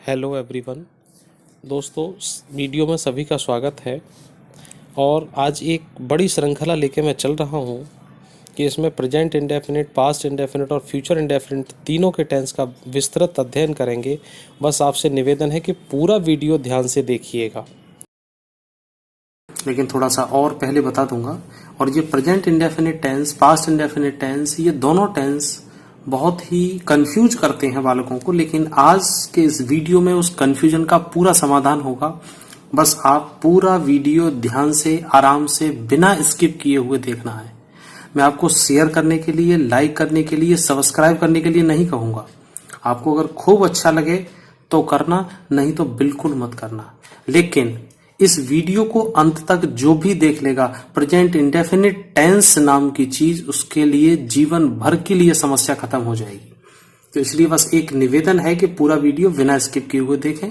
Hello everyone. दोस्तों, video में सभी का स्वागत है। और आज एक बड़ी श्रृंखला लेके मैं चल रहा हूँ कि इसमें प्रेजेंट इंडेफिनिट, पास्ट इंडेफिनिट और फ्यूचर इंडेफिनिट तीनों के टेंस का विस्तृत अध्ययन करेंगे। बस आपसे निवेदन है कि पूरा वीडियो ध्यान से देखिएगा। लेकिन थोड़ा सा और पहले बता दूंगा, और ये present indefinite tense, past indefinite tense, ये दोनों टेंस बहुत ही कंफ्यूज करते हैं बालकों को। लेकिन आज के इस वीडियो में उस कंफ्यूजन का पूरा समाधान होगा। बस आप पूरा वीडियो ध्यान से, आराम से, बिना स्किप किए हुए देखना है। मैं आपको शेयर करने के लिए, लाइक करने के लिए, सब्सक्राइब करने के लिए नहीं कहूंगा। आपको अगर खूब अच्छा लगे तो करना, नहीं तो बिल्कुल मत करना। लेकिन इस वीडियो को अंत तक जो भी देख लेगा, प्रेजेंट इंडेफिनिट टेंस नाम की चीज उसके लिए जीवन भर के लिए समस्या खत्म हो जाएगी। तो इसलिए बस एक निवेदन है कि पूरा वीडियो बिना स्किप किए हुए देखें।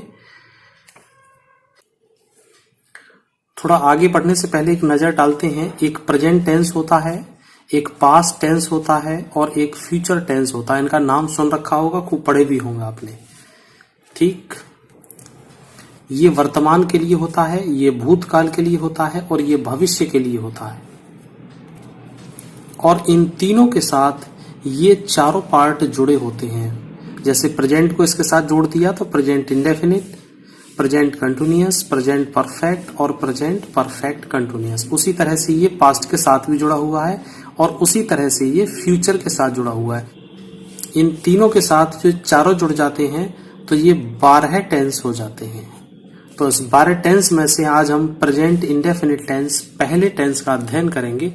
थोड़ा आगे बढ़ने से पहले एक नजर डालते हैं। एक प्रेजेंट टेंस होता है, एक पास्ट टेंस होता है और एक फ्यूचर टेंस होता है। इनका नाम सुन रखा होगा, खूब पढ़े भी होंगे आपने। ठीक, ये वर्तमान के लिए होता है, ये भूतकाल के लिए होता है और ये भविष्य के लिए होता है। और इन तीनों के साथ ये चारों पार्ट जुड़े होते हैं। जैसे प्रेजेंट को इसके साथ जोड़ दिया तो present indefinite, present continuous, present perfect और प्रेजेंट परफेक्ट कंटिन्यूअस। उसी तरह से ये पास्ट के साथ भी जुड़ा हुआ है और उसी तरह से ये फ्यूचर के साथ जुड़ा हुआ है। इन तीनों के साथ जो चारों जुड़ जाते हैं तो ये 12 टेंस हो जाते हैं। तो इस 12 टेंस में से आज हम प्रेजेंट इंडेफिनिट टेंस, पहले टेंस का अध्ययन करेंगे।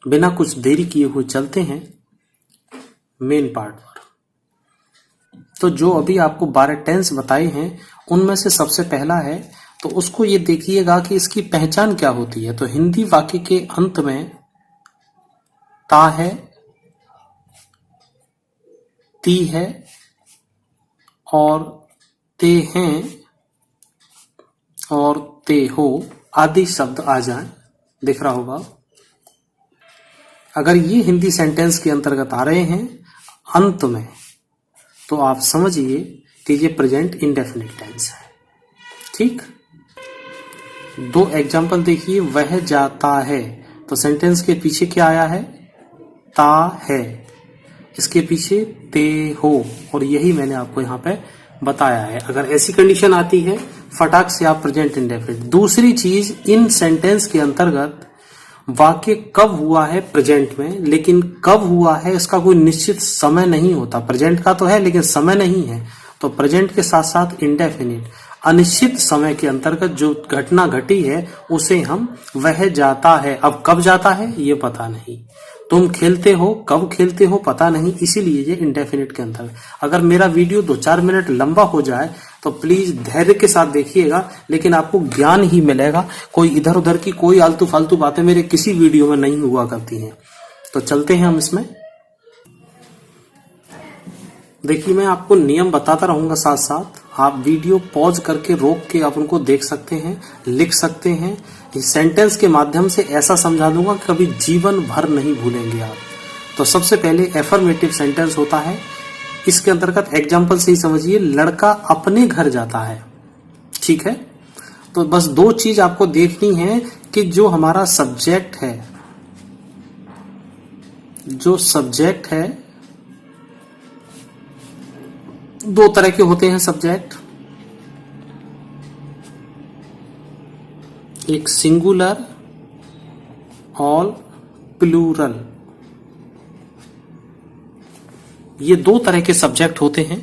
बिना कुछ देरी किए हुए चलते हैं मेन पार्ट पर। तो जो अभी आपको 12 टेंस बताए हैं उनमें से सबसे पहला है, तो उसको ये देखिएगा कि इसकी पहचान क्या होती है। तो हिंदी वाक्य के अंत में ता है, ती है और ते हैं और ते हो आदि शब्द आ जाएं, दिख रहा होगा। अगर ये हिंदी सेंटेंस के अंतर्गत आ रहे हैं अंत में, तो आप समझिए कि ये प्रेजेंट इंडेफिनिट टेंस है। ठीक, 2 एग्जाम्पल देखिए। वह जाता है, तो सेंटेंस के पीछे क्या आया है? ता है। इसके पीछे ते हो, और यही मैंने आपको यहाँ पे बताया है। अगर ऐसी कंडीशन आती है, फटाक से आप प्रेजेंट इंडेफिनिट। दूसरी चीज, इन सेंटेंस के अंतर्गत वाक्य कब हुआ है प्रेजेंट में, लेकिन कब हुआ है इसका कोई निश्चित समय नहीं होता। प्रेजेंट का तो है लेकिन समय नहीं है। तो प्रेजेंट के साथ साथ इंडेफिनिट, अनिश्चित समय के अंतर्गत जो घटना घटी है उसे हम वह जाता है। अब कब जाता है ये पता नहीं। तुम खेलते हो, कब खेलते हो पता नहीं, इसीलिए ये इंडेफिनिट के अंदर। अगर मेरा वीडियो 2-4 मिनट लंबा हो जाए तो प्लीज धैर्य के साथ देखिएगा, लेकिन आपको ज्ञान ही मिलेगा। कोई इधर उधर की कोई आलतू फालतू बातें मेरे किसी वीडियो में नहीं हुआ करती हैं। तो चलते हैं हम इसमें। देखिए, मैं आपको नियम बताता रहूंगा, साथ साथ आप वीडियो पॉज करके रोक के आप उनको देख सकते हैं, लिख सकते हैं। इस सेंटेंस के माध्यम से ऐसा समझा दूंगा कि कभी जीवन भर नहीं भूलेंगे आप। तो सबसे पहले एफर्मेटिव सेंटेंस होता है। इसके अंतर्गत एग्जाम्पल से ही समझिए, लड़का अपने घर जाता है। ठीक है, तो बस 2 चीज आपको देखनी है कि जो हमारा सब्जेक्ट है, जो सब्जेक्ट है, 2 तरह के होते हैं सब्जेक्ट। एक सिंगुलर और प्लूरल। ये 2 तरह के सब्जेक्ट होते हैं।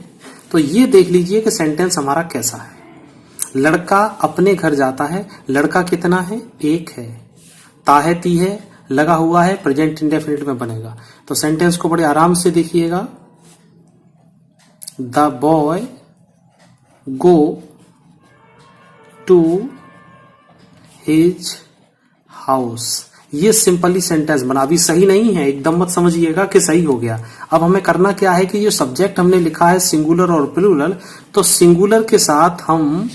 तो ये देख लीजिए कि सेंटेंस हमारा कैसा है। लड़का अपने घर जाता है, लड़का कितना है? 1 है। ता है, ती है, लगा हुआ है, प्रेजेंट इंडेफिनिट में बनेगा। तो सेंटेंस को बड़े आराम से देखिएगा। The boy go to his house. ये सिंपली सेंटेंस बना। अभी सही नहीं है, एकदम मत समझिएगा कि सही हो गया। अब हमें करना क्या है कि ये सब्जेक्ट हमने लिखा है सिंगुलर और प्लूरल, तो सिंगुलर के साथ हम,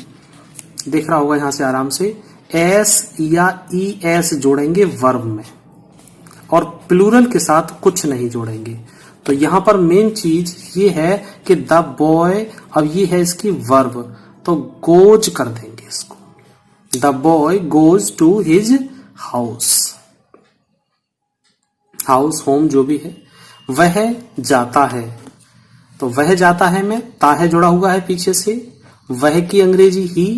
दिख रहा होगा यहां से आराम से, एस या ई एस जोड़ेंगे वर्ब में, और प्लूरल के साथ कुछ नहीं जोड़ेंगे। तो यहां पर मेन चीज ये है कि द बॉय, अब ये है इसकी वर्ब, तो गोज कर देंगे इसको। The boy goes to his house, house home जो भी है, वह जाता है, तो वह जाता है में ता है जुड़ा हुआ है पीछे से, वह की अंग्रेजी ही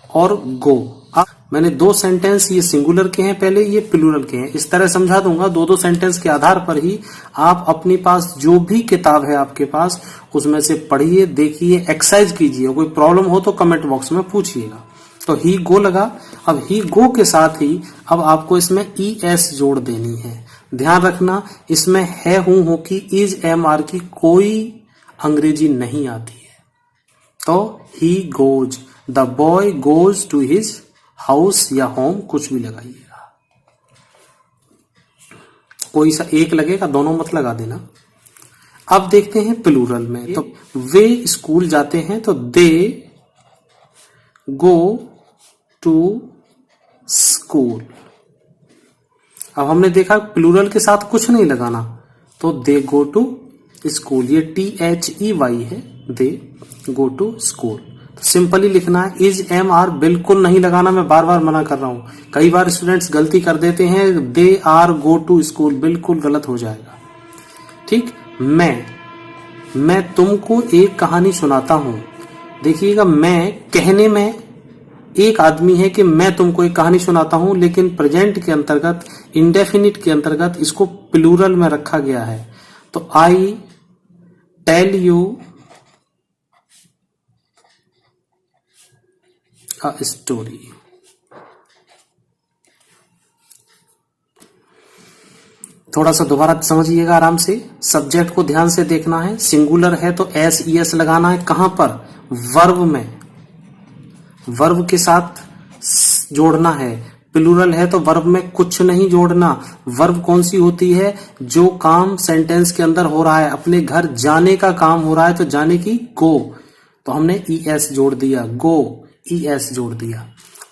और गो। अब मैंने दो सेंटेंस, ये सिंगुलर के हैं पहले, ये प्लूरल के हैं, इस तरह समझा दूंगा। दो सेंटेंस के आधार पर ही आप अपने पास जो भी किताब है आपके पास उसमें से पढ़िए, देखिए, एक्सरसाइज कीजिए। कोई प्रॉब्लम हो तो कमेंट बॉक्स में पूछिएगा। तो ही गो लगा, अब ही गो के साथ ही अब आपको इसमें ES जोड़ देनी है। ध्यान रखना इसमें है, हूं, हो की, इज, एम, आर की कोई अंग्रेजी नहीं आती है। तो he goes, the boy goes to his house या होम, कुछ भी लगाइएगा, कोई सा एक लगेगा, दोनों मत लगा देना। अब देखते हैं प्लूरल में, तो वे स्कूल जाते हैं, तो दे गो टू स्कूल। अब हमने देखा प्लूरल के साथ कुछ नहीं लगाना, तो दे गो टू स्कूल, ये THEY है, दे गो टू स्कूल। तो सिंपली लिखना है, इज, एम, आर बिल्कुल नहीं लगाना, मैं बार बार मना कर रहा हूं। कई बार स्टूडेंट्स गलती कर देते हैं, they are go to school, बिल्कुल गलत हो जाएगा। ठीक, मैं तुमको एक कहानी सुनाता हूं। देखिएगा, मैं कहने में एक आदमी है कि मैं तुमको एक कहानी सुनाता हूं, लेकिन प्रेजेंट के अंतर्गत, इंडेफिनिट के अंतर्गत इसको प्लूरल में रखा गया है। तो I tell you a story. थोड़ा सा दोबारा समझिएगा आराम से, सब्जेक्ट को ध्यान से देखना है। सिंगुलर है तो SES लगाना है, कहां पर, वर्ब में, वर्ब के साथ जोड़ना है। प्लूरल है तो वर्ब में कुछ नहीं जोड़ना। वर्ब कौन सी होती है, जो काम सेंटेंस के अंदर हो रहा है, अपने घर जाने का काम हो रहा है, तो जाने की गो, तो हमने ES जोड़ दिया, गो, ES जोड़ दिया।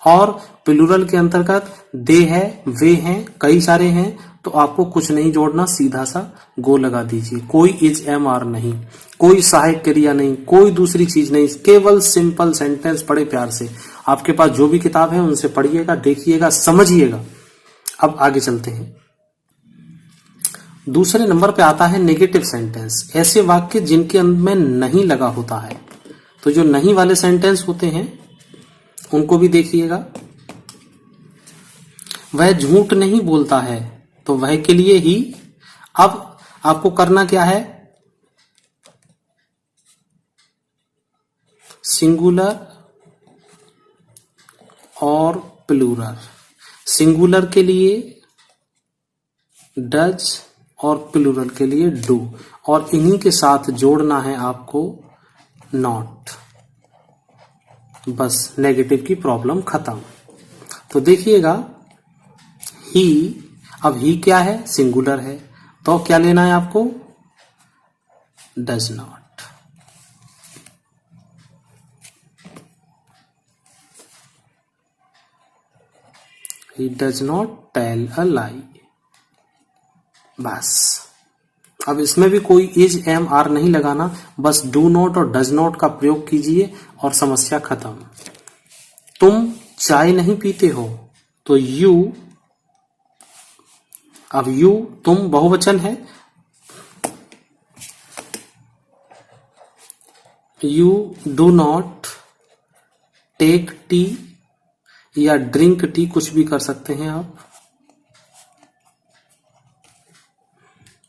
और प्लूरल के अंतर्गत दे है, वे हैं, कई सारे हैं, तो आपको कुछ नहीं जोड़ना, सीधा सा गो लगा दीजिए। कोई इज, एम, आर नहीं, कोई सहायक क्रिया नहीं, कोई दूसरी चीज नहीं, केवल सिंपल सेंटेंस। बड़े प्यार से आपके पास जो भी किताब है उनसे पढ़िएगा, देखिएगा, समझिएगा। अब आगे चलते हैं। दूसरे नंबर पे आता है नेगेटिव सेंटेंस, ऐसे वाक्य जिनके अंत में नहीं लगा होता है। तो जो नहीं वाले सेंटेंस होते हैं उनको भी देखिएगा। वह झूठ नहीं बोलता है, तो वह के लिए ही। अब आपको करना क्या है, सिंगुलर और प्लूरल। सिंगुलर के लिए डज और प्लूरल के लिए डू, और इन्हीं के साथ जोड़ना है आपको नॉट। बस नेगेटिव की प्रॉब्लम खत्म। तो देखिएगा, ही, अब ही क्या है, सिंगुलर है, तो क्या लेना है आपको, does not. He does not tell a lie। बस, अब इसमें भी कोई इज, एम, आर नहीं लगाना, बस डू नॉट और डज नॉट का प्रयोग कीजिए और समस्या खत्म। तुम चाय नहीं पीते हो, तो यू, अब यू, तुम बहुवचन है, you do not take tea या ड्रिंक टी, कुछ भी कर सकते हैं आप।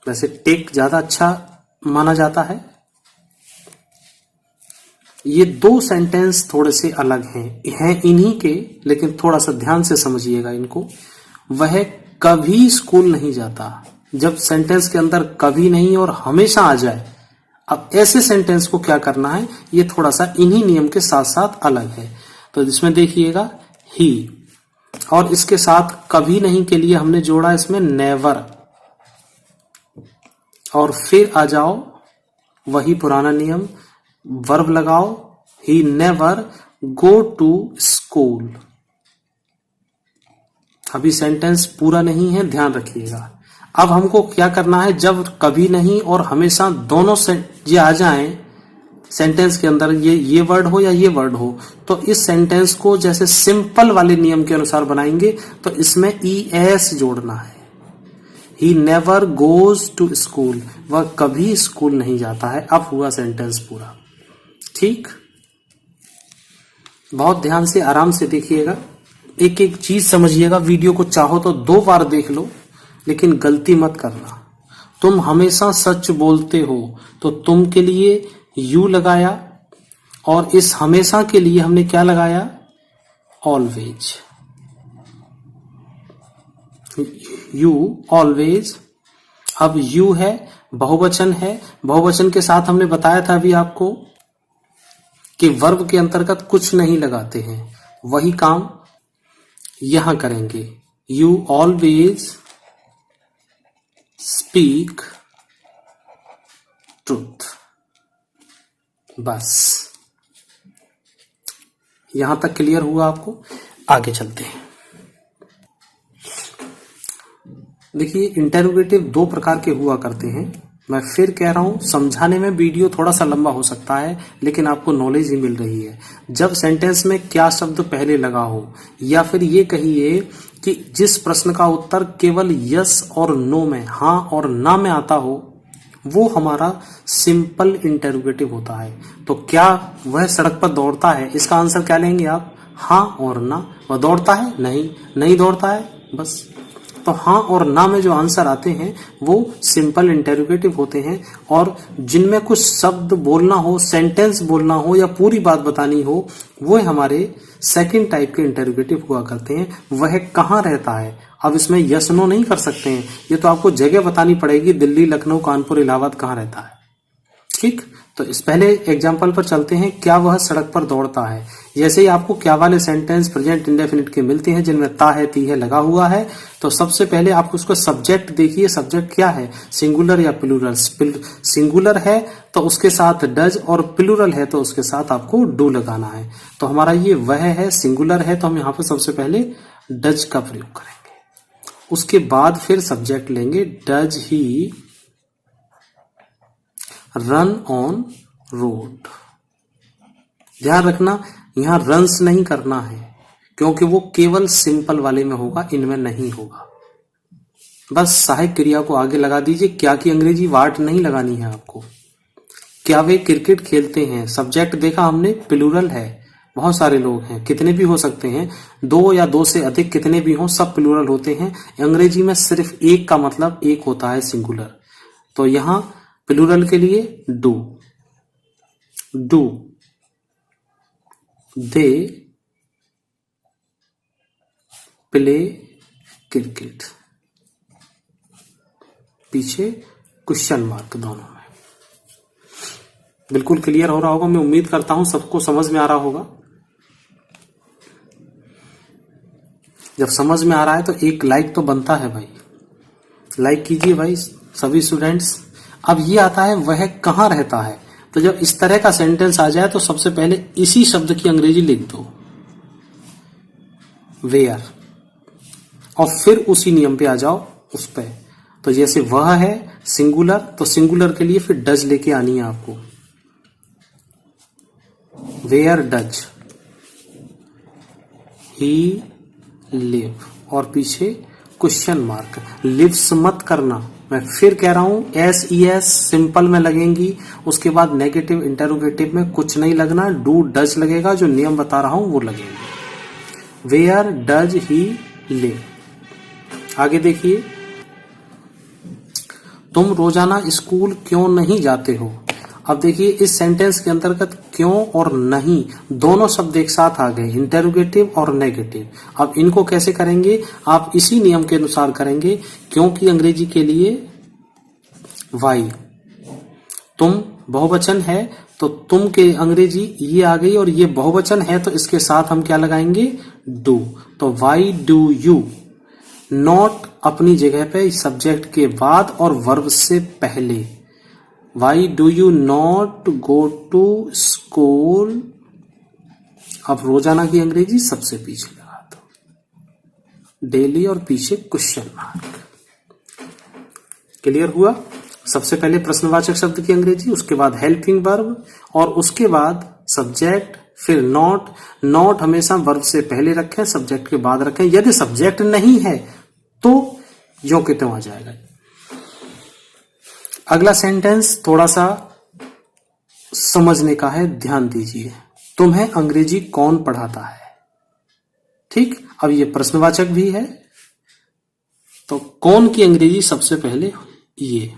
वैसे टेक ज्यादा अच्छा माना जाता है। ये दो सेंटेंस थोड़े से अलग हैं इन्हीं के, लेकिन थोड़ा सा ध्यान से समझिएगा इनको। वह कभी स्कूल नहीं जाता, जब सेंटेंस के अंदर कभी नहीं और हमेशा आ जाए, अब ऐसे सेंटेंस को क्या करना है, ये थोड़ा सा इन्हीं नियम के साथ साथ अलग है। तो इसमें देखिएगा ही, और इसके साथ कभी नहीं के लिए हमने जोड़ा इसमें नेवर, और फिर आ जाओ वही पुराना नियम, वर्ब लगाओ, he never go to school. अभी सेंटेंस पूरा नहीं है, ध्यान रखिएगा। अब हमको क्या करना है, जब कभी नहीं और हमेशा दोनों से ये आ जाएं सेंटेंस के अंदर, ये वर्ड हो या ये वर्ड हो, तो इस सेंटेंस को जैसे सिंपल वाले नियम के अनुसार बनाएंगे तो इसमें ES जोड़ना है। He never goes to school, वह कभी स्कूल नहीं जाता है। अब हुआ सेंटेंस पूरा। ठीक, बहुत ध्यान से आराम से देखिएगा, एक एक चीज समझिएगा। वीडियो को चाहो तो 2 बार देख लो, लेकिन गलती मत करना। तुम हमेशा सच बोलते हो, तो तुम के लिए यू लगाया, और इस हमेशा के लिए हमने क्या लगाया, ऑलवेज। You always. अब यू है, बहुवचन है, बहुवचन के साथ हमने बताया था अभी आपको कि वर्ब के अंतर्गत कुछ नहीं लगाते हैं, वही काम यहां करेंगे। यू ऑलवेज स्पीक ट्रूथ, बस यहां तक क्लियर हुआ आपको। आगे चलते हैं। देखिए, इंटेरोगेटिव 2 प्रकार के हुआ करते हैं। मैं फिर कह रहा हूं, समझाने में वीडियो थोड़ा सा लंबा हो सकता है, लेकिन आपको नॉलेज ही मिल रही है। जब सेंटेंस में क्या शब्द पहले लगा हो, या फिर ये कहिए कि जिस प्रश्न का उत्तर केवल यस और नो में, हाँ और ना में आता हो, वो हमारा सिंपल इंटेरोगेटिव होता है। तो क्या वह सड़क पर दौड़ता है, इसका आंसर क्या लेंगे आप, हाँ और ना। वह दौड़ता है, नहीं दौड़ता है, बस। तो हाँ और ना में जो आंसर आते हैं वो सिंपल इंटेरोगेटिव होते हैं, और जिनमें कुछ शब्द बोलना हो, सेंटेंस बोलना हो या पूरी बात बतानी हो, वो हमारे सेकंड टाइप के इंटेरोगेटिव हुआ करते हैं। वह कहाँ रहता है, अब इसमें यस नो नहीं कर सकते हैं, ये तो आपको जगह बतानी पड़ेगी, दिल्ली, लखनऊ, कानपुर, इलाहाबाद कहाँ रहता है। ठीक, तो इस पहले एग्जाम्पल पर चलते हैं। क्या वह सड़क पर दौड़ता है। जैसे ही आपको क्या वाले सेंटेंस प्रेजेंट इंडेफिनिट के मिलते हैं जिनमें ता है, ती है लगा हुआ है, तो सबसे पहले आप उसको सब्जेक्ट देखिए। सब्जेक्ट क्या है, सिंगुलर या प्लूरल। सिंगुलर है तो उसके साथ डज, और प्लूरल है तो उसके साथ आपको डू लगाना है। तो हमारा ये वह है, सिंगुलर है तो हम यहाँ पर सबसे पहले डज का प्रयोग करेंगे। उसके बाद फिर सब्जेक्ट लेंगे, does he run on road. ध्यान रखना, यहां रन्स नहीं करना है, क्योंकि वो केवल सिंपल वाले में होगा, इनमें नहीं होगा। बस सहायक क्रिया को आगे लगा दीजिए, क्या की अंग्रेजी वाट नहीं लगानी है आपको। क्या वे क्रिकेट खेलते हैं, सब्जेक्ट देखा हमने, प्लूरल है, बहुत सारे लोग हैं, कितने भी हो सकते हैं, 2 या 2 से अधिक कितने भी हों, सब प्लूरल होते हैं। अंग्रेजी में सिर्फ एक का मतलब एक होता है, सिंगुलर। तो यहां प्लूरल के लिए डू, दे प्ले क्रिकेट, पीछे क्वेश्चन मार्क दोनों में। बिल्कुल क्लियर हो रहा होगा, मैं उम्मीद करता हूं सबको समझ में आ रहा होगा। जब समझ में आ रहा है तो एक लाइक तो बनता है भाई, लाइक कीजिए भाई सभी स्टूडेंट्स। अब ये आता है वह कहाँ रहता है। तो जब इस तरह का सेंटेंस आ जाए तो सबसे पहले इसी शब्द की अंग्रेजी लिख दो, वेयर, और फिर उसी नियम पे आ जाओ उस पे। तो जैसे वह है सिंगुलर, तो सिंगुलर के लिए फिर डज लेके आनी है आपको, वेयर डज ही लिव, और पीछे क्वेश्चन मार्क। लिव्स मत करना, मैं फिर कह रहा हूं, SES सिंपल में लगेंगी, उसके बाद नेगेटिव इंटरोगेटिव में कुछ नहीं लगना, डू डज लगेगा, जो नियम बता रहा हूं वो लगेंगे। Where does he live. आगे देखिए, तुम रोजाना स्कूल क्यों नहीं जाते हो। अब देखिए इस सेंटेंस के अंतर्गत क्यों और नहीं दोनों शब्द एक साथ आ गए, इंटेरोगेटिव और नेगेटिव। अब इनको कैसे करेंगे, आप इसी नियम के अनुसार करेंगे, क्योंकि अंग्रेजी के लिए वाई, तुम बहुवचन है तो तुम के अंग्रेजी ये आ गई, और ये बहुवचन है तो इसके साथ हम क्या लगाएंगे, डू। तो वाई डू यू, नॉट अपनी जगह पे सब्जेक्ट के बाद और वर्ब से पहले। Why do you not go to school, अब रोजाना की अंग्रेजी सबसे पीछे लगा दो, डेली, और पीछे क्वेश्चन मार्क। क्लियर हुआ? सबसे पहले प्रश्नवाचक शब्द की अंग्रेजी, उसके बाद हेल्पिंग वर्ब और उसके बाद सब्जेक्ट, फिर नॉट। नॉट हमेशा वर्ब से पहले रखें, सब्जेक्ट के बाद रखें। यदि सब्जेक्ट नहीं है तो यों के त्यों आ जाएगा। अगला सेंटेंस थोड़ा सा समझने का है, ध्यान दीजिए। तुम्हें अंग्रेजी कौन पढ़ाता है? ठीक, अब ये प्रश्नवाचक भी है, तो कौन की अंग्रेजी सबसे पहले ये।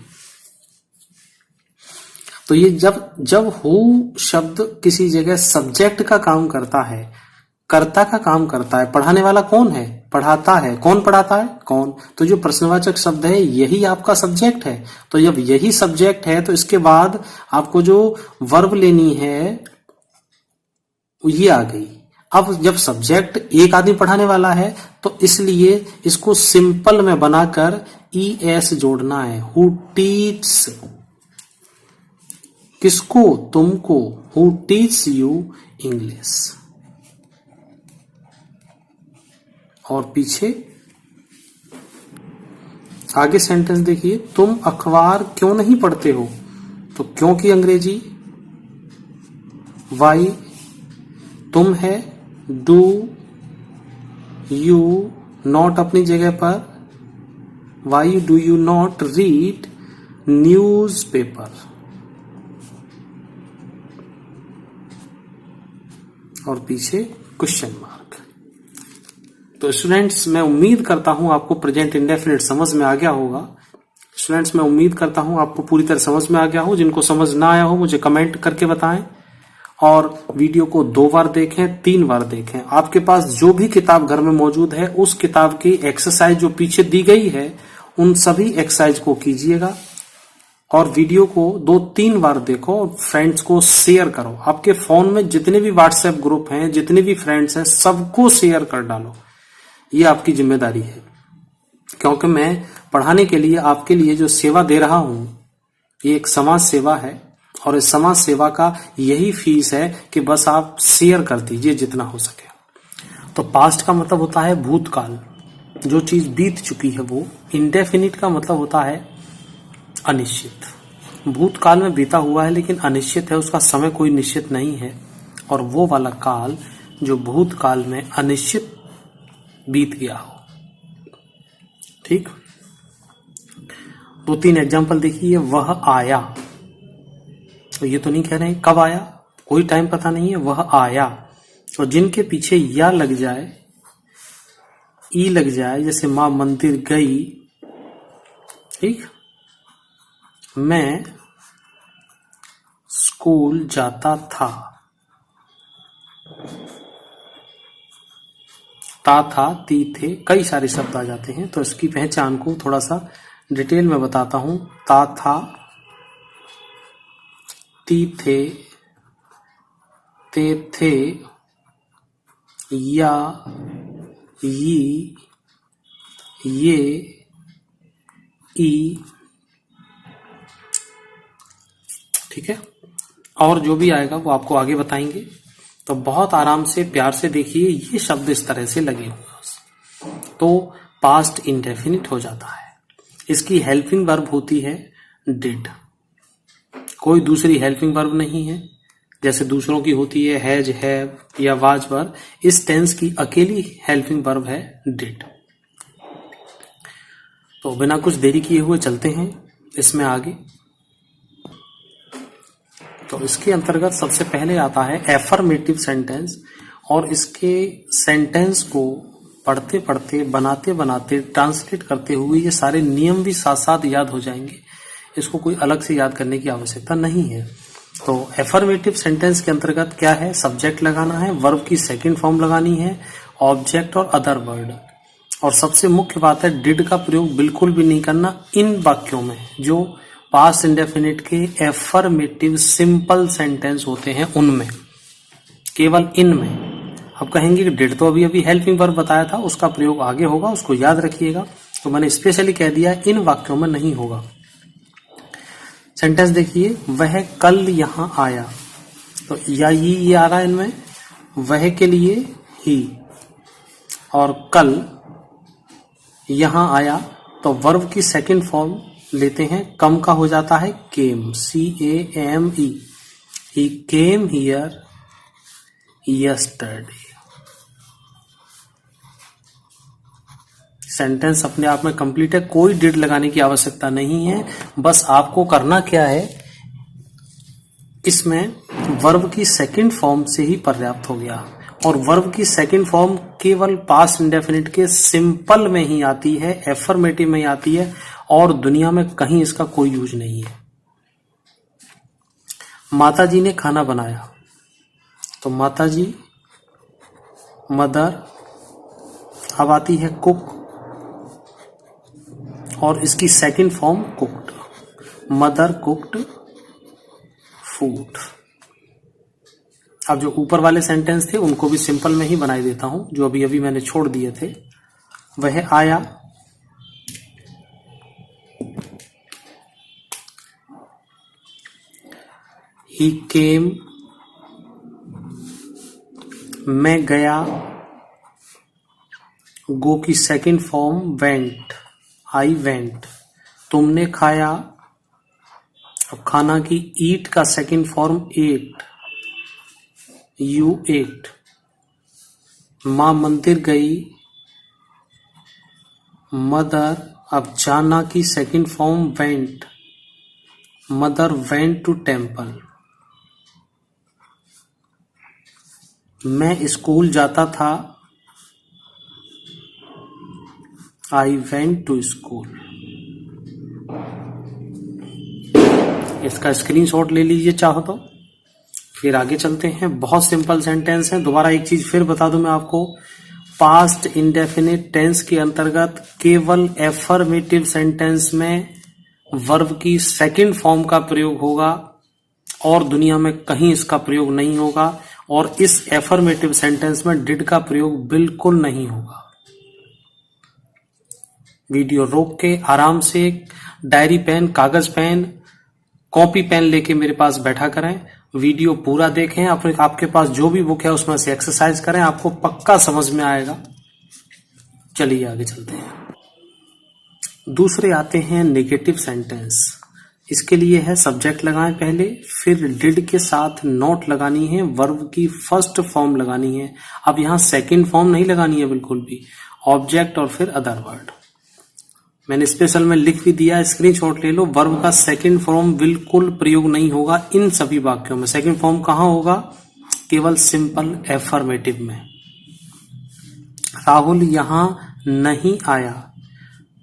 तो ये जब हु शब्द किसी जगह सब्जेक्ट का काम करता है, कर्ता का काम करता है, पढ़ाने वाला कौन है? पढ़ाता है। कौन पढ़ाता है? कौन। तो जो प्रश्नवाचक शब्द है यही आपका सब्जेक्ट है। तो जब यही सब्जेक्ट है तो इसके बाद आपको जो वर्ब लेनी है ये आ गई। अब जब सब्जेक्ट एक आदमी पढ़ाने वाला है तो इसलिए इसको सिंपल में बनाकर ES जोड़ना है। हु टीच, किसको? तुमको। Who teach you English. और पीछे आगे सेंटेंस देखिए, तुम अखबार क्यों नहीं पढ़ते हो? तो क्यों की अंग्रेजी वाई। तुम है डू, यू नॉट अपनी जगह पर, Y do you not read news paper. और पीछे क्वेश्चन मार्क। तो स्टूडेंट्स, मैं उम्मीद करता हूं आपको प्रेजेंट इंडेफिनिट समझ में आ गया होगा। स्टूडेंट्स, मैं उम्मीद करता हूं आपको पूरी तरह समझ में आ गया हो। जिनको समझ ना आया हो मुझे कमेंट करके बताएं और वीडियो को 2 बार देखें, 3 बार देखें। आपके पास जो भी किताब घर में मौजूद है उस किताब की एक्सरसाइज जो पीछे दी गई है उन सभी एक्सरसाइज को कीजिएगा और वीडियो को 2-3 बार देखो और फ्रेंड्स को शेयर करो। आपके फोन में जितने भी व्हाट्सएप ग्रुप हैं, जितने भी फ्रेंड्स हैं, सबको शेयर कर डालो। ये आपकी जिम्मेदारी है, क्योंकि मैं पढ़ाने के लिए आपके लिए जो सेवा दे रहा हूं ये एक समाज सेवा है और इस समाज सेवा का यही फीस है कि बस आप शेयर कर दीजिए जितना हो सके। तो पास्ट का मतलब होता है भूतकाल, जो चीज बीत चुकी है वो। इंडेफिनिट का मतलब होता है अनिश्चित। भूतकाल में बीता हुआ है लेकिन अनिश्चित है, उसका समय कोई निश्चित नहीं है। और वो वाला काल जो भूतकाल में अनिश्चित बीत गया हो। ठीक, 2-3 एग्जाम्पल देखिए। वह आया, तो ये तो नहीं कह रहे कब आया, कोई टाइम पता नहीं है। वह आया, और जिनके पीछे या लग जाए, ई लग जाए, जैसे मां मंदिर गई। ठीक, मैं स्कूल जाता था, ता था, ती थे, कई सारे शब्द आ जाते हैं। तो इसकी पहचान को थोड़ा सा डिटेल में बताता हूं। ता था, ती थे, ते थे, या, ये, ई। ठीक है, और जो भी आएगा वो आपको आगे बताएंगे। तो बहुत आराम से प्यार से देखिए, ये शब्द इस तरह से लगे हुए तो पास्ट इंडेफिनिट हो जाता है। इसकी हेल्पिंग वर्ब होती है डिड, कोई दूसरी हेल्पिंग वर्ब नहीं है जैसे दूसरों की होती है हैज, हैव या वाज वर्ब। इस टेंस की अकेली हेल्पिंग वर्ब है डिड। तो बिना कुछ देरी किए हुए चलते हैं इसमें आगे। तो इसके अंतर्गत सबसे पहले आता है एफर्मेटिव सेंटेंस, और इसके सेंटेंस को पढ़ते पढ़ते, बनाते बनाते, ट्रांसलेट करते हुए ये सारे नियम भी साथ साथ याद हो जाएंगे। इसको कोई अलग से याद करने की आवश्यकता नहीं है। तो एफर्मेटिव सेंटेंस के अंतर्गत क्या है? सब्जेक्ट लगाना है, वर्ब की सेकंड फॉर्म लगानी है, ऑब्जेक्ट और अदर वर्ड। और सबसे मुख्य बात है डिड का प्रयोग बिल्कुल भी नहीं करना इन वाक्यों में जो पास्ट इंडेफिनिट के एफर्मेटिव सिंपल सेंटेंस होते हैं उनमें, केवल इनमें। अब कहेंगे कि डिड तो अभी हेल्पिंग वर्ब बताया था, उसका प्रयोग आगे होगा, उसको याद रखिएगा। तो मैंने स्पेशली कह दिया इन वाक्यों में नहीं होगा। सेंटेंस देखिए, वह कल यहां आया, तो या ये आ रहा है इनमें, वह के लिए ही, और कल यहां आया तो वर्ब की सेकंड फॉर्म लेते हैं, कम का हो जाता है केम, CAME। He came here yesterday. Sentence अपने आप में कंप्लीट है, कोई डिड लगाने की आवश्यकता नहीं है। बस आपको करना क्या है, इसमें वर्ब की सेकंड फॉर्म से ही पर्याप्त हो गया, और वर्ब की सेकंड फॉर्म केवल पास्ट इंडेफिनिट के सिंपल में ही आती है, एफर्मेटिव में ही आती है, और दुनिया में कहीं इसका कोई यूज नहीं है। माताजी ने खाना बनाया, तो माताजी, मदर, अब आती है कुक, और इसकी second form cooked, mother cooked food. अब जो ऊपर वाले सेंटेंस थे उनको भी सिंपल में ही बनाई देता हूं, जो अभी अभी मैंने छोड़ दिए थे। वह आया, ही केम, मैं गया, गो की second form went, I went. तुमने खाया, अब खाना की ईट का second form ate, you ate. मां मंदिर गई, मदर, अब जाना की second form went, mother went to temple. मैं स्कूल जाता था, आई वेंट टू स्कूल। इसका स्क्रीनशॉट ले लीजिए चाहो तो। फिर आगे चलते हैं, बहुत सिंपल सेंटेंस है। दोबारा एक चीज फिर बता दूं मैं आपको, पास्ट इंडेफिनिट टेंस के अंतर्गत केवल एफर्मेटिव सेंटेंस में वर्ब की सेकंड फॉर्म का प्रयोग होगा, और दुनिया में कहीं इसका प्रयोग नहीं होगा, और इस एफर्मेटिव सेंटेंस में डिड का प्रयोग बिल्कुल नहीं होगा। वीडियो रोक के आराम से डायरी पेन, कागज पेन, कॉपी पेन लेके मेरे पास बैठा करें, वीडियो पूरा देखें, आपके पास जो भी बुक है उसमें से एक्सरसाइज करें, आपको पक्का समझ में आएगा। चलिए आगे चलते हैं। दूसरे आते हैं नेगेटिव सेंटेंस। इसके लिए है सब्जेक्ट लगाएं पहले, फिर डिड के साथ नॉट लगानी है, वर्ब की फर्स्ट फॉर्म लगानी है। अब यहां सेकंड फॉर्म नहीं लगानी है बिल्कुल भी, ऑब्जेक्ट और फिर अदर वर्ड। मैंने स्पेशल में लिख भी दिया, स्क्रीनशॉट ले लो। वर्ब का सेकंड फॉर्म बिल्कुल प्रयोग नहीं होगा इन सभी वाक्यों में। सेकंड फॉर्म कहां होगा? केवल सिंपल एफर्मेटिव में। राहुल यहां नहीं आया,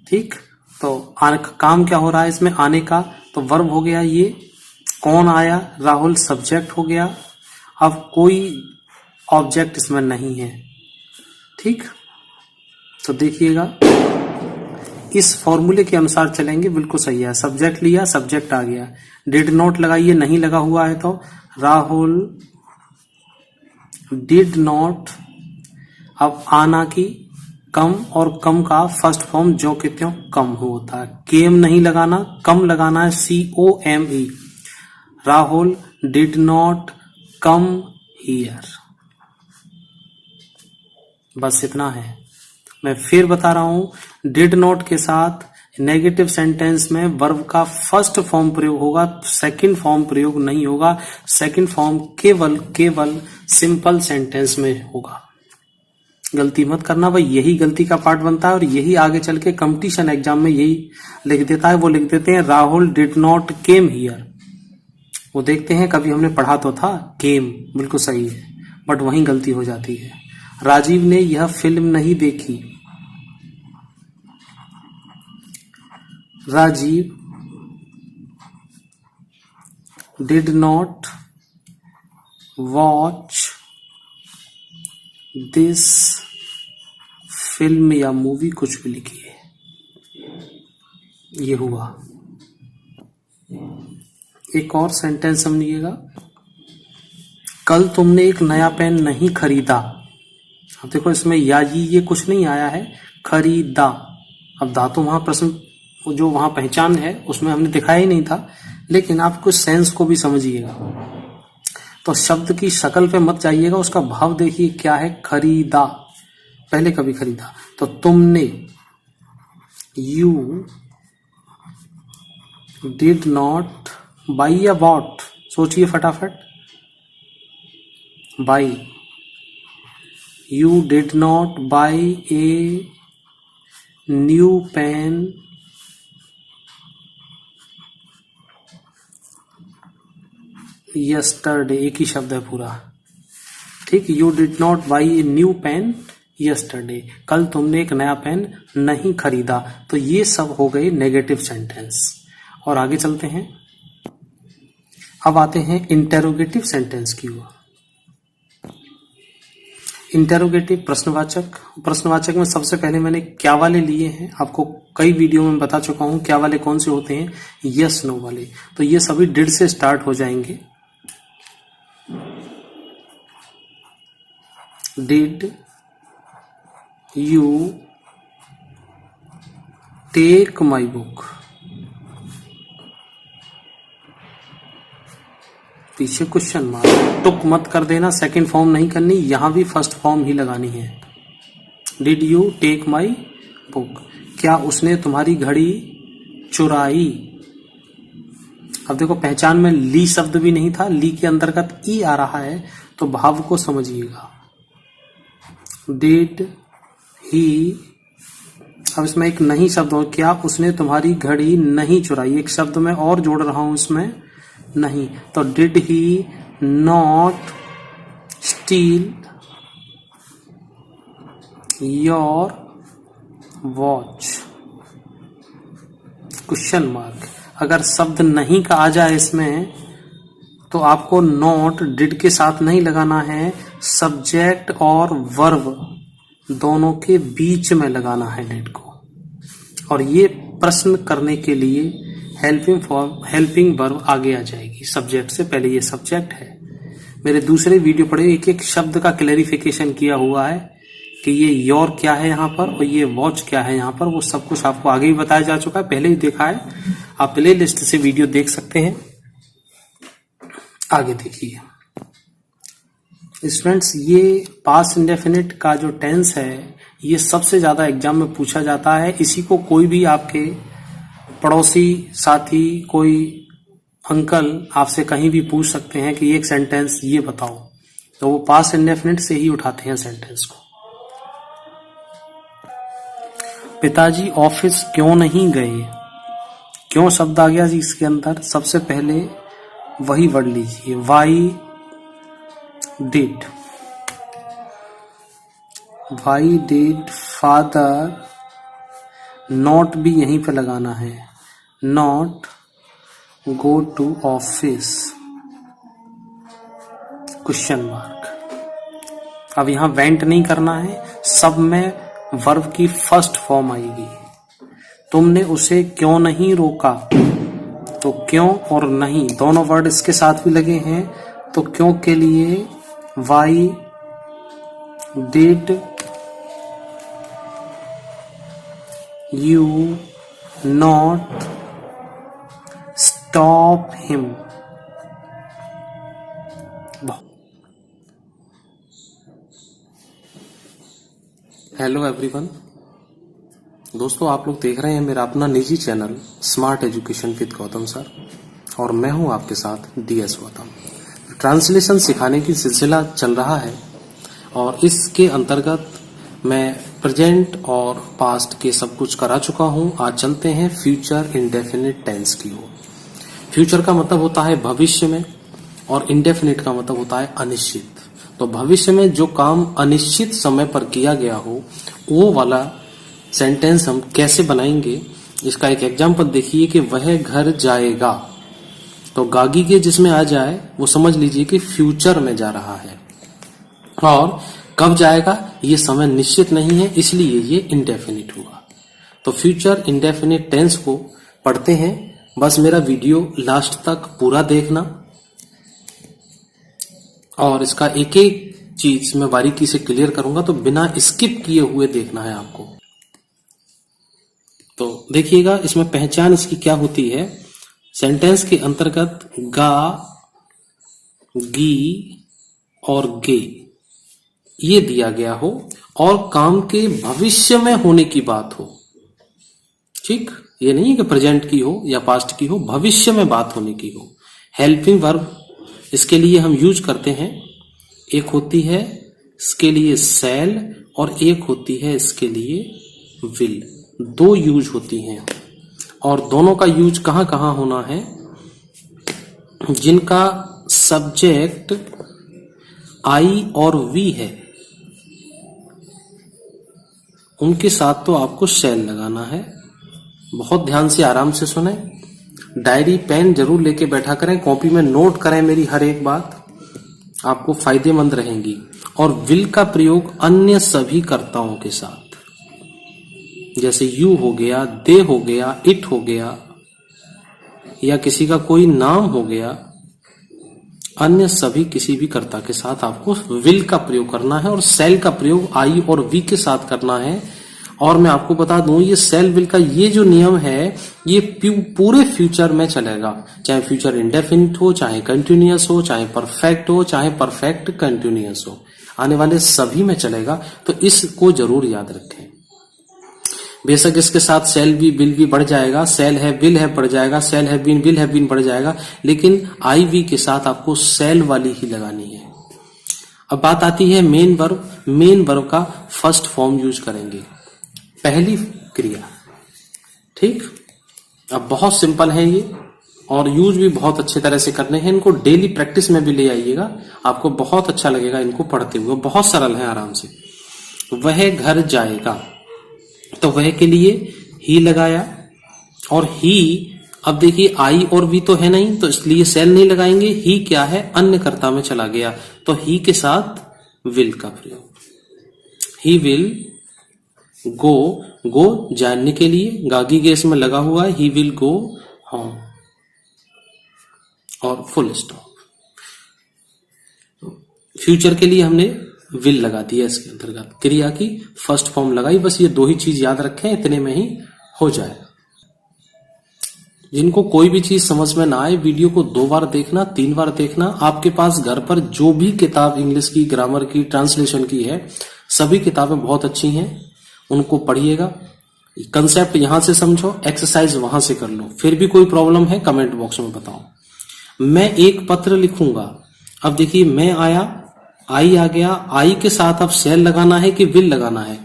ठीक, तो काम क्या हो रहा है इसमें? आने का, तो वर्ब हो गया ये। कौन आया? राहुल सब्जेक्ट हो गया। अब कोई ऑब्जेक्ट इसमें नहीं है, ठीक। तो देखिएगा, इस फॉर्मूले के अनुसार चलेंगे, बिल्कुल सही है। सब्जेक्ट लिया, सब्जेक्ट आ गया। डिड नॉट लगाइए, नहीं लगा हुआ है, तो राहुल डिड नॉट। अब आना की कम, और कम का फर्स्ट फॉर्म जो के त्यों कम होता है। केम नहीं लगाना, कम लगाना है, COME। Rahul did not come here. बस इतना है। मैं फिर बता रहा हूं, डिड नॉट के साथ नेगेटिव सेंटेंस में वर्ब का फर्स्ट फॉर्म प्रयोग होगा, सेकंड फॉर्म प्रयोग नहीं होगा। सेकंड फॉर्म केवल सिंपल सेंटेंस में होगा। गलती मत करना भाई, यही गलती का पार्ट बनता है, और यही आगे चल के कंपटीशन एग्जाम में यही लिख देता है। वो लिख देते हैं Rahul did not came here. वो देखते हैं, कभी हमने पढ़ा तो था केम, बिल्कुल सही है, बट वहीं गलती हो जाती है। राजीव ने यह फिल्म नहीं देखी। Rajiv did not watch this film या मूवी, कुछ भी लिखिए। ये हुआ। एक और सेंटेंस समझिएगा, कल तुमने एक नया पेन नहीं खरीदा। अब देखो, इसमें या ये कुछ नहीं आया है, खरीदा। अब दा तो वहां प्रश्न जो वहां पहचान है उसमें हमने दिखाया ही नहीं था, लेकिन आप कुछ सेंस को भी समझिएगा। तो शब्द की शक्ल पे मत जाइएगा, उसका भाव देखिए क्या है। खरीदा, पहले कभी खरीदा, तो तुमने, यू डिड नॉट बाई या बॉट, सोचिए फटाफट। Buy, you did not buy a new pen yesterday, एक ही शब्द है पूरा, ठीक। You did not buy a new pen yesterday, कल तुमने एक नया पेन नहीं खरीदा। तो ये सब हो गए नेगेटिव सेंटेंस। और आगे चलते हैं, अब आते हैं इंटेरोगेटिव सेंटेंस की ओर। इंटेरोगेटिव प्रश्नवाचक, प्रश्नवाचक में सबसे पहले मैंने क्या वाले लिए हैं, आपको कई वीडियो में बता चुका हूं क्या वाले कौन से होते हैं, यस नो वाले। तो ये सभी डिड से स्टार्ट हो जाएंगे। Did you take my book, पीछे क्वेश्चन मार्क, टुक मत कर देना, सेकंड फॉर्म नहीं करनी, यहां भी फर्स्ट फॉर्म ही लगानी है। Did you take my book, क्या उसने तुम्हारी घड़ी चुराई। अब देखो पहचान में ली शब्द भी नहीं था, ली के अंतर्गत ई आ रहा है, तो भाव को समझिएगा। डिड ही, अब इसमें एक नहीं शब्द हो, क्या उसने तुम्हारी घड़ी नहीं चुराई, एक शब्द में और जोड़ रहा हूं इसमें नहीं, तो did he not steel your watch, question mark. अगर शब्द नहीं का आ जाए इसमें तो आपको नॉट डिड के साथ नहीं लगाना है, सब्जेक्ट और वर्ब दोनों के बीच में लगाना है डिड को। और ये प्रश्न करने के लिए हेल्पिंग वर्ब आगे आ जाएगी, सब्जेक्ट से पहले ये सब्जेक्ट है। मेरे दूसरे वीडियो पढ़े, एक एक शब्द का क्लैरिफिकेशन किया हुआ है कि ये योर क्या है यहाँ पर और ये वॉच क्या है यहाँ पर, वो सब कुछ आपको आगे ही बताया जा चुका है, पहले ही देखा है, आप प्ले लिस्ट से वीडियो देख सकते हैं। आगे देखिए स्टूडेंट्स, ये पास्ट इंडेफिनिट का जो टेंस है ये सबसे ज्यादा एग्जाम में पूछा जाता है। इसी को कोई भी आपके पड़ोसी, साथी, कोई अंकल आपसे कहीं भी पूछ सकते हैं कि एक सेंटेंस ये बताओ, तो वो पास्ट इंडेफिनिट से ही उठाते हैं सेंटेंस को। पिताजी ऑफिस क्यों नहीं गए, क्यों शब्द आ गया जी इसके अंदर, सबसे पहले वही वर्ड लीजिए, वाई डिड फादर नॉट भी यहीं पे लगाना है, not go to office, question mark. अब यहां वेंट नहीं करना है, सब में वर्ब की फर्स्ट फॉर्म आएगी। तुमने उसे क्यों नहीं रोका, तो क्यों और नहीं दोनों वर्ड इसके साथ भी लगे हैं, तो क्यों के लिए why did you not stop him. Hello everyone, दोस्तों आप लोग देख रहे हैं मेरा अपना निजी channel smart education with Gautam sir, और मैं हूं आपके साथ डीएस गौतम। ट्रांसलेशन सिखाने की सिलसिला चल रहा है और इसके अंतर्गत मैं प्रेजेंट और पास्ट के सब कुछ करा चुका हूं। आज चलते हैं फ्यूचर इंडेफिनिट टेंस की ओर। फ्यूचर का मतलब होता है भविष्य में और इंडेफिनिट का मतलब होता है अनिश्चित। तो भविष्य में जो काम अनिश्चित समय पर किया गया हो वो वाला सेंटेंस हम कैसे बनाएंगे, इसका एक एग्जाम्पल देखिए कि वह घर जाएगा। तो गागी के जिसमें आ जाए वो समझ लीजिए कि फ्यूचर में जा रहा है, और कब जाएगा ये समय निश्चित नहीं है, इसलिए ये इंडेफिनिट हुआ। तो फ्यूचर इंडेफिनिट टेंस को पढ़ते हैं। बस मेरा वीडियो लास्ट तक पूरा देखना और इसका एक एक चीज मैं बारीकी से क्लियर करूंगा, तो बिना स्किप किए हुए देखना है आपको। तो देखिएगा इसमें पहचान इसकी क्या होती है। सेंटेंस के अंतर्गत गा, गी और गे ये दिया गया हो और काम के भविष्य में होने की बात हो, ठीक, ये नहीं है कि प्रेजेंट की हो या पास्ट की हो, भविष्य में बात होने की हो। हेल्पिंग वर्ब इसके लिए हम यूज करते हैं, एक होती है इसके लिए शैल और एक होती है इसके लिए विल, दो यूज होती हैं। और दोनों का यूज कहां कहां होना है? जिनका सब्जेक्ट आई और वी है उनके साथ तो आपको शैल लगाना है। बहुत ध्यान से आराम से सुने, डायरी पेन जरूर लेके बैठा करें, कॉपी में नोट करें मेरी हर एक बात, आपको फायदेमंद रहेंगी। और विल का प्रयोग अन्य सभी कर्ताओं के साथ, जैसे यू हो गया, दे हो गया, इट हो गया, या किसी का कोई नाम हो गया, अन्य सभी किसी भी कर्ता के साथ आपको विल का प्रयोग करना है। और सेल का प्रयोग आई और वी के साथ करना है। और मैं आपको बता दूं, ये सेल विल का ये जो नियम है ये पूरे फ्यूचर में चलेगा, चाहे फ्यूचर इंडेफिनिट हो, चाहे कंटिन्यूअस हो, चाहे परफेक्ट हो, चाहे परफेक्ट कंटिन्यूअस हो, आने वाले सभी में चलेगा। तो इसको जरूर याद रखें। बेशक इसके साथ सेल भी विल भी बढ़ जाएगा, सेल है विल है बढ़ जाएगा, सेल है बीन विल है बीन बढ़ जाएगा, लेकिन आई वी के साथ आपको सेल वाली ही लगानी है। अब बात आती है मेन वर्ब। मेन वर्ब का फर्स्ट फॉर्म यूज करेंगे, पहली क्रिया। ठीक, अब बहुत सिंपल है ये और यूज भी बहुत अच्छे तरह से करने हैं। इनको डेली प्रैक्टिस में भी ले आइएगा, आपको बहुत अच्छा लगेगा इनको पढ़ते हुए। बहुत सरल है, आराम से। वह घर जाएगा, तो वह के लिए ही लगाया, और ही, अब देखिए आई और वी तो है नहीं, तो इसलिए सेल नहीं लगाएंगे। ही क्या है? अन्य कर्ता में चला गया, तो ही के साथ विल का प्रयोग। ही विल गो, गो जानने के लिए, गागी गेस में लगा हुआ है, ही विल गो होम, और फुल स्टॉप। फ्यूचर के लिए हमने विल लगा दिया, इसके अंतर्गत क्रिया की फर्स्ट फॉर्म लगाई। बस ये दो ही चीज याद रखें, इतने में ही हो जाएगा। जिनको कोई भी चीज समझ में ना आए, वीडियो को 2 बार देखना, 3 बार देखना। आपके पास घर पर जो भी किताब इंग्लिश की, ग्रामर की, ट्रांसलेशन की है, सभी किताबें बहुत अच्छी हैं, उनको पढ़िएगा। कंसेप्ट यहां से समझो, एक्सरसाइज वहां से कर लो। फिर भी कोई प्रॉब्लम है कमेंट बॉक्स में बताओ। मैं एक पत्र लिखूंगा। अब देखिए, मैं आया, आई आ गया, आई के साथ अब सेल लगाना है कि विल लगाना है?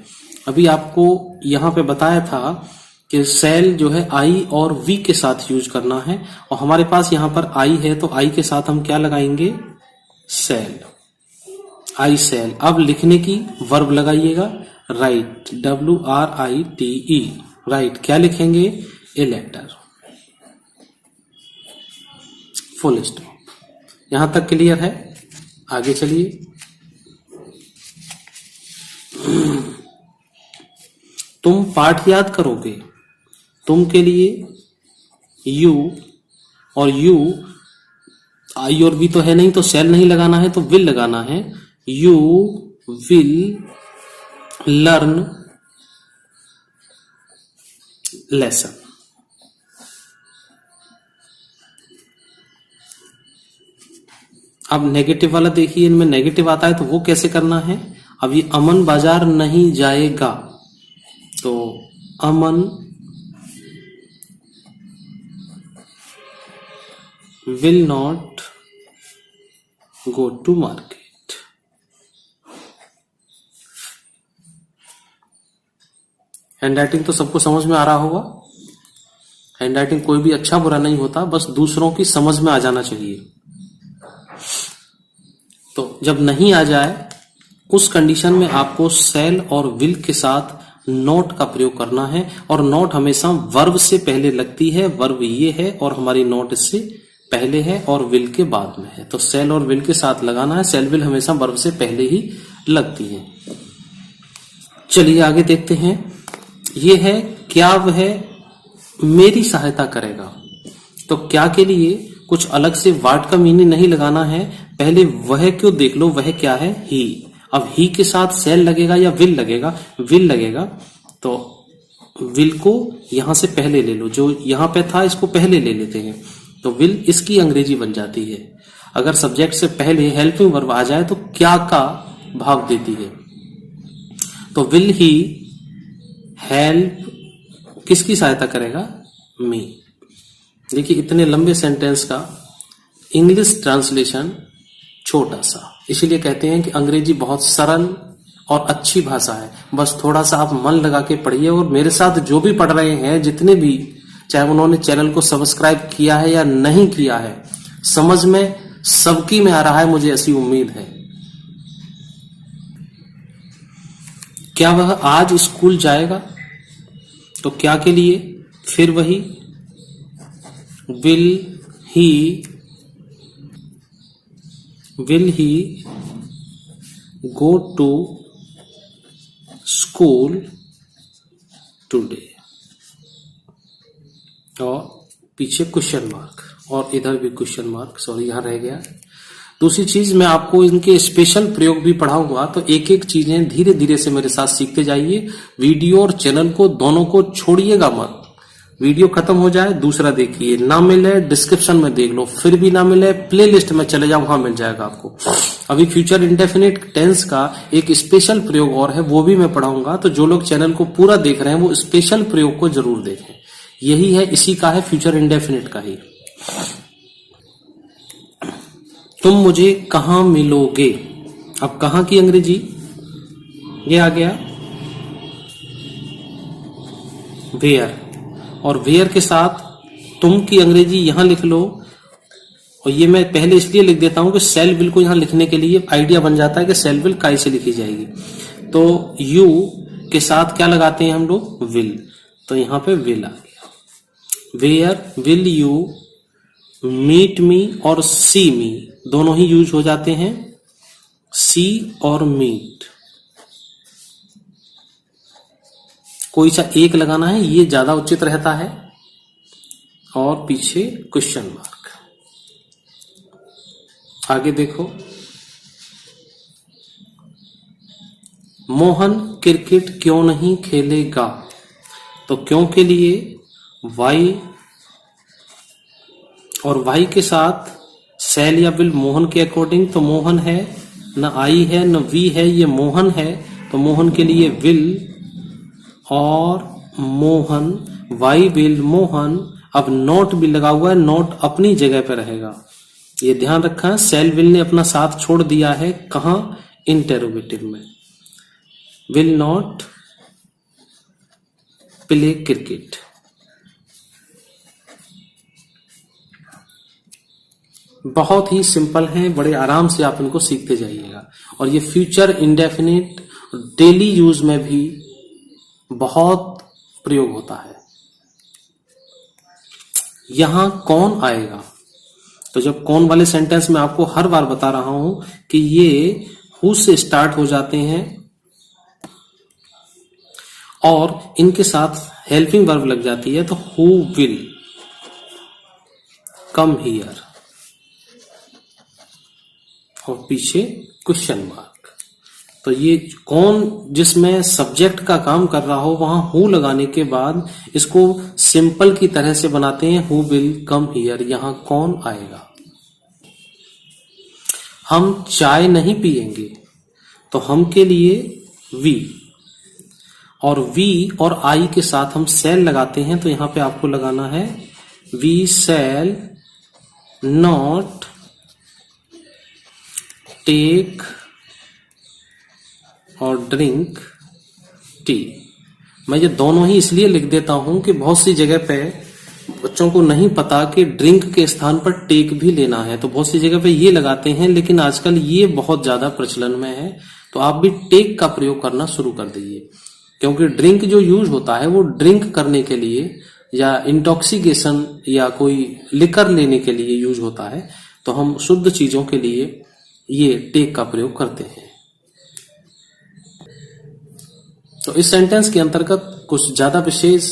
अभी आपको यहां पे बताया था कि सेल जो है आई और वी के साथ यूज करना है, और हमारे पास यहां पर आई है, तो आई के साथ हम क्या लगाएंगे? सेल, आई सेल। अब लिखने की वर्ब लगाइएगा, राइट, WRITE, राइट। क्या लिखेंगे? A letter, full stop. यहां तक क्लियर है? आगे चलिए। तुम पाठ याद करोगे, तुम के लिए यू, और यू आई और वी तो है नहीं, तो सेल नहीं लगाना है, तो विल लगाना है। You will learn lesson. अब नेगेटिव वाला देखिए, इनमें नेगेटिव आता है, तो वो कैसे करना है? अब ये अमन बाजार नहीं जाएगा, तो Aman will not go to market. Handwriting तो सबको समझ में आ रहा होगा। हैंडराइटिंग कोई भी अच्छा बुरा नहीं होता, बस दूसरों की समझ में आ जाना चाहिए। तो जब नहीं आ जाए, उस कंडीशन में आपको सेल और विल के साथ नॉट का प्रयोग करना है। और नॉट हमेशा वर्ब से पहले लगती है। वर्ब ये है और हमारी नॉट इससे पहले है और विल के बाद में है, तो सेल और विल के साथ लगाना है। सेल विल हमेशा वर्ब से पहले ही लगती है। चलिए आगे देखते हैं। ये है, क्या वह मेरी सहायता करेगा? तो क्या के लिए कुछ अलग से वर्ड का मीनिंग नहीं लगाना है, पहले वह क्यों देख लो। वह क्या है? ही। अब ही के साथ सेल लगेगा या विल लगेगा? विल लगेगा, तो विल को यहां से पहले ले लो, जो यहां पे था इसको पहले ले लेते हैं, तो विल इसकी अंग्रेजी बन जाती है। अगर सब्जेक्ट से पहले हेल्पिंग वर्ब आ जाए तो क्या का भाव देती है। तो विल ही हेल्प, किसकी सहायता करेगा? मी। देखिए इतने लंबे सेंटेंस का इंग्लिश ट्रांसलेशन छोटा सा, इसीलिए कहते हैं कि अंग्रेजी बहुत सरल और अच्छी भाषा है। बस थोड़ा सा आप मन लगा के पढ़िए, और मेरे साथ जो भी पढ़ रहे हैं, जितने भी, चाहे उन्होंने चैनल को सब्सक्राइब किया है या नहीं किया है, समझ में सबकी में आ रहा है, मुझे ऐसी उम्मीद है। क्या वह आज स्कूल जाएगा? तो क्या के लिए? फिर वही will he go to school today? और पीछे क्वेश्चन मार्क, और इधर भी क्वेश्चन मार्क, सॉरी यहां रह गया। दूसरी चीज, मैं आपको इनके स्पेशल प्रयोग भी पढ़ाऊंगा, तो एक एक चीजें धीरे धीरे से मेरे साथ सीखते जाइए। वीडियो और चैनल को दोनों को छोड़िएगा मत। वीडियो खत्म हो जाए दूसरा देखिए, ना मिले डिस्क्रिप्शन में देख लो, फिर भी ना मिले प्लेलिस्ट में चले जाओ, वहां मिल जाएगा आपको। अभी फ्यूचर इंडेफिनिट टेंस का एक स्पेशल प्रयोग और है, वो भी मैं पढ़ाऊंगा। तो जो लोग चैनल को पूरा देख रहे हैं वो स्पेशल प्रयोग को जरूर देखें। यही है, इसी का है, फ्यूचर इंडेफिनिट का ही। तुम मुझे कहां मिलोगे? अब कहां की अंग्रेजी ये आ गया वेयर, और वेयर के साथ तुम की अंग्रेजी यहां लिख लो। और ये मैं पहले इसलिए लिख देता हूं कि सेल विल को यहां लिखने के लिए आइडिया बन जाता है कि सेल विल काय से लिखी जाएगी। तो यू के साथ क्या लगाते हैं हम लोग? विल, तो यहां पे विल आ गया। Where will you meet me और सी मी दोनों ही यूज हो जाते हैं, सी और मीट। कोई सा एक लगाना है, ये ज्यादा उचित रहता है। और पीछे क्वेश्चन मार्क। आगे देखो, मोहन क्रिकेट क्यों नहीं खेलेगा? तो क्यों के लिए वाई, और वाई के साथ सेल या विल मोहन के अकॉर्डिंग, तो मोहन है, न आई है न वी है, ये मोहन है, तो मोहन के लिए विल और मोहन, वाई विल मोहन। अब नॉट भी लगा हुआ है, नॉट अपनी जगह पे रहेगा, ये ध्यान रखा है। सेल विल ने अपना साथ छोड़ दिया है, कहां? इंटेरोगेटिव में। Will not play cricket. बहुत ही सिंपल है, बड़े आराम से आप इनको सीखते जाइएगा। और ये फ्यूचर इंडेफिनिट डेली यूज में भी बहुत प्रयोग होता है। यहां कौन आएगा? तो जब कौन वाले सेंटेंस में आपको हर बार बता रहा हूं कि ये हु से स्टार्ट हो जाते हैं और इनके साथ हेल्पिंग वर्ब लग जाती है, तो हु विल कम हियर, और पीछे क्वेश्चन मार्क। तो ये कौन जिसमें सब्जेक्ट का काम कर रहा हो, वहां हु लगाने के बाद इसको सिंपल की तरह से बनाते हैं, हु विल कम हियर। यहां कौन आएगा? हम चाय नहीं पिएंगे, तो हम के लिए वी, और वी और आई के साथ हम सेल लगाते हैं, तो यहां पे आपको लगाना है वी सेल नॉट टेक और ड्रिंक टी। मैं ये दोनों ही इसलिए लिख देता हूं कि बहुत सी जगह पे बच्चों को नहीं पता कि ड्रिंक के स्थान पर टेक भी लेना है, तो बहुत सी जगह पे ये लगाते हैं, लेकिन आजकल ये बहुत ज्यादा प्रचलन में है। तो आप भी टेक का प्रयोग करना शुरू कर दीजिए, क्योंकि ड्रिंक जो यूज होता है वो ड्रिंक करने के लिए या इंटॉक्सिकेशन या कोई लिकर लेने के लिए यूज होता है। तो हम शुद्ध चीजों के लिए ये टेक का प्रयोग करते हैं। तो इस सेंटेंस के अंतर्गत कुछ ज्यादा विशेष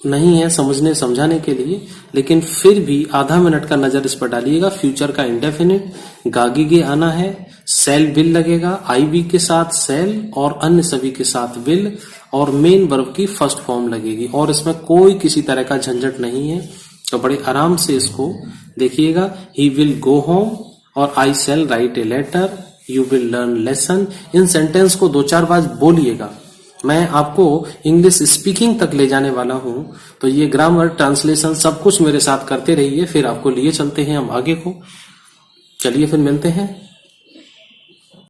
नहीं है समझने समझाने के लिए, लेकिन फिर भी आधा मिनट का नजर इस पर डालिएगा। फ्यूचर का इंडेफिनिट गागीगे आना है, सेल विल लगेगा, आई बी के साथ सेल और अन्य सभी के साथ विल, और मेन वर्ब की फर्स्ट फॉर्म लगेगी, और इसमें कोई किसी तरह का झंझट नहीं है। तो बड़े आराम से इसको देखिएगा। ही विल गो होम और I shall write a letter, you will learn lesson. इन सेंटेंस को 2-4 बार बोलिएगा, मैं आपको इंग्लिश स्पीकिंग तक ले जाने वाला हूं, तो ये ग्रामर, ट्रांसलेशन सब कुछ मेरे साथ करते रहिए। फिर आपको लिए चलते हैं हम आगे को। चलिए फिर मिलते हैं।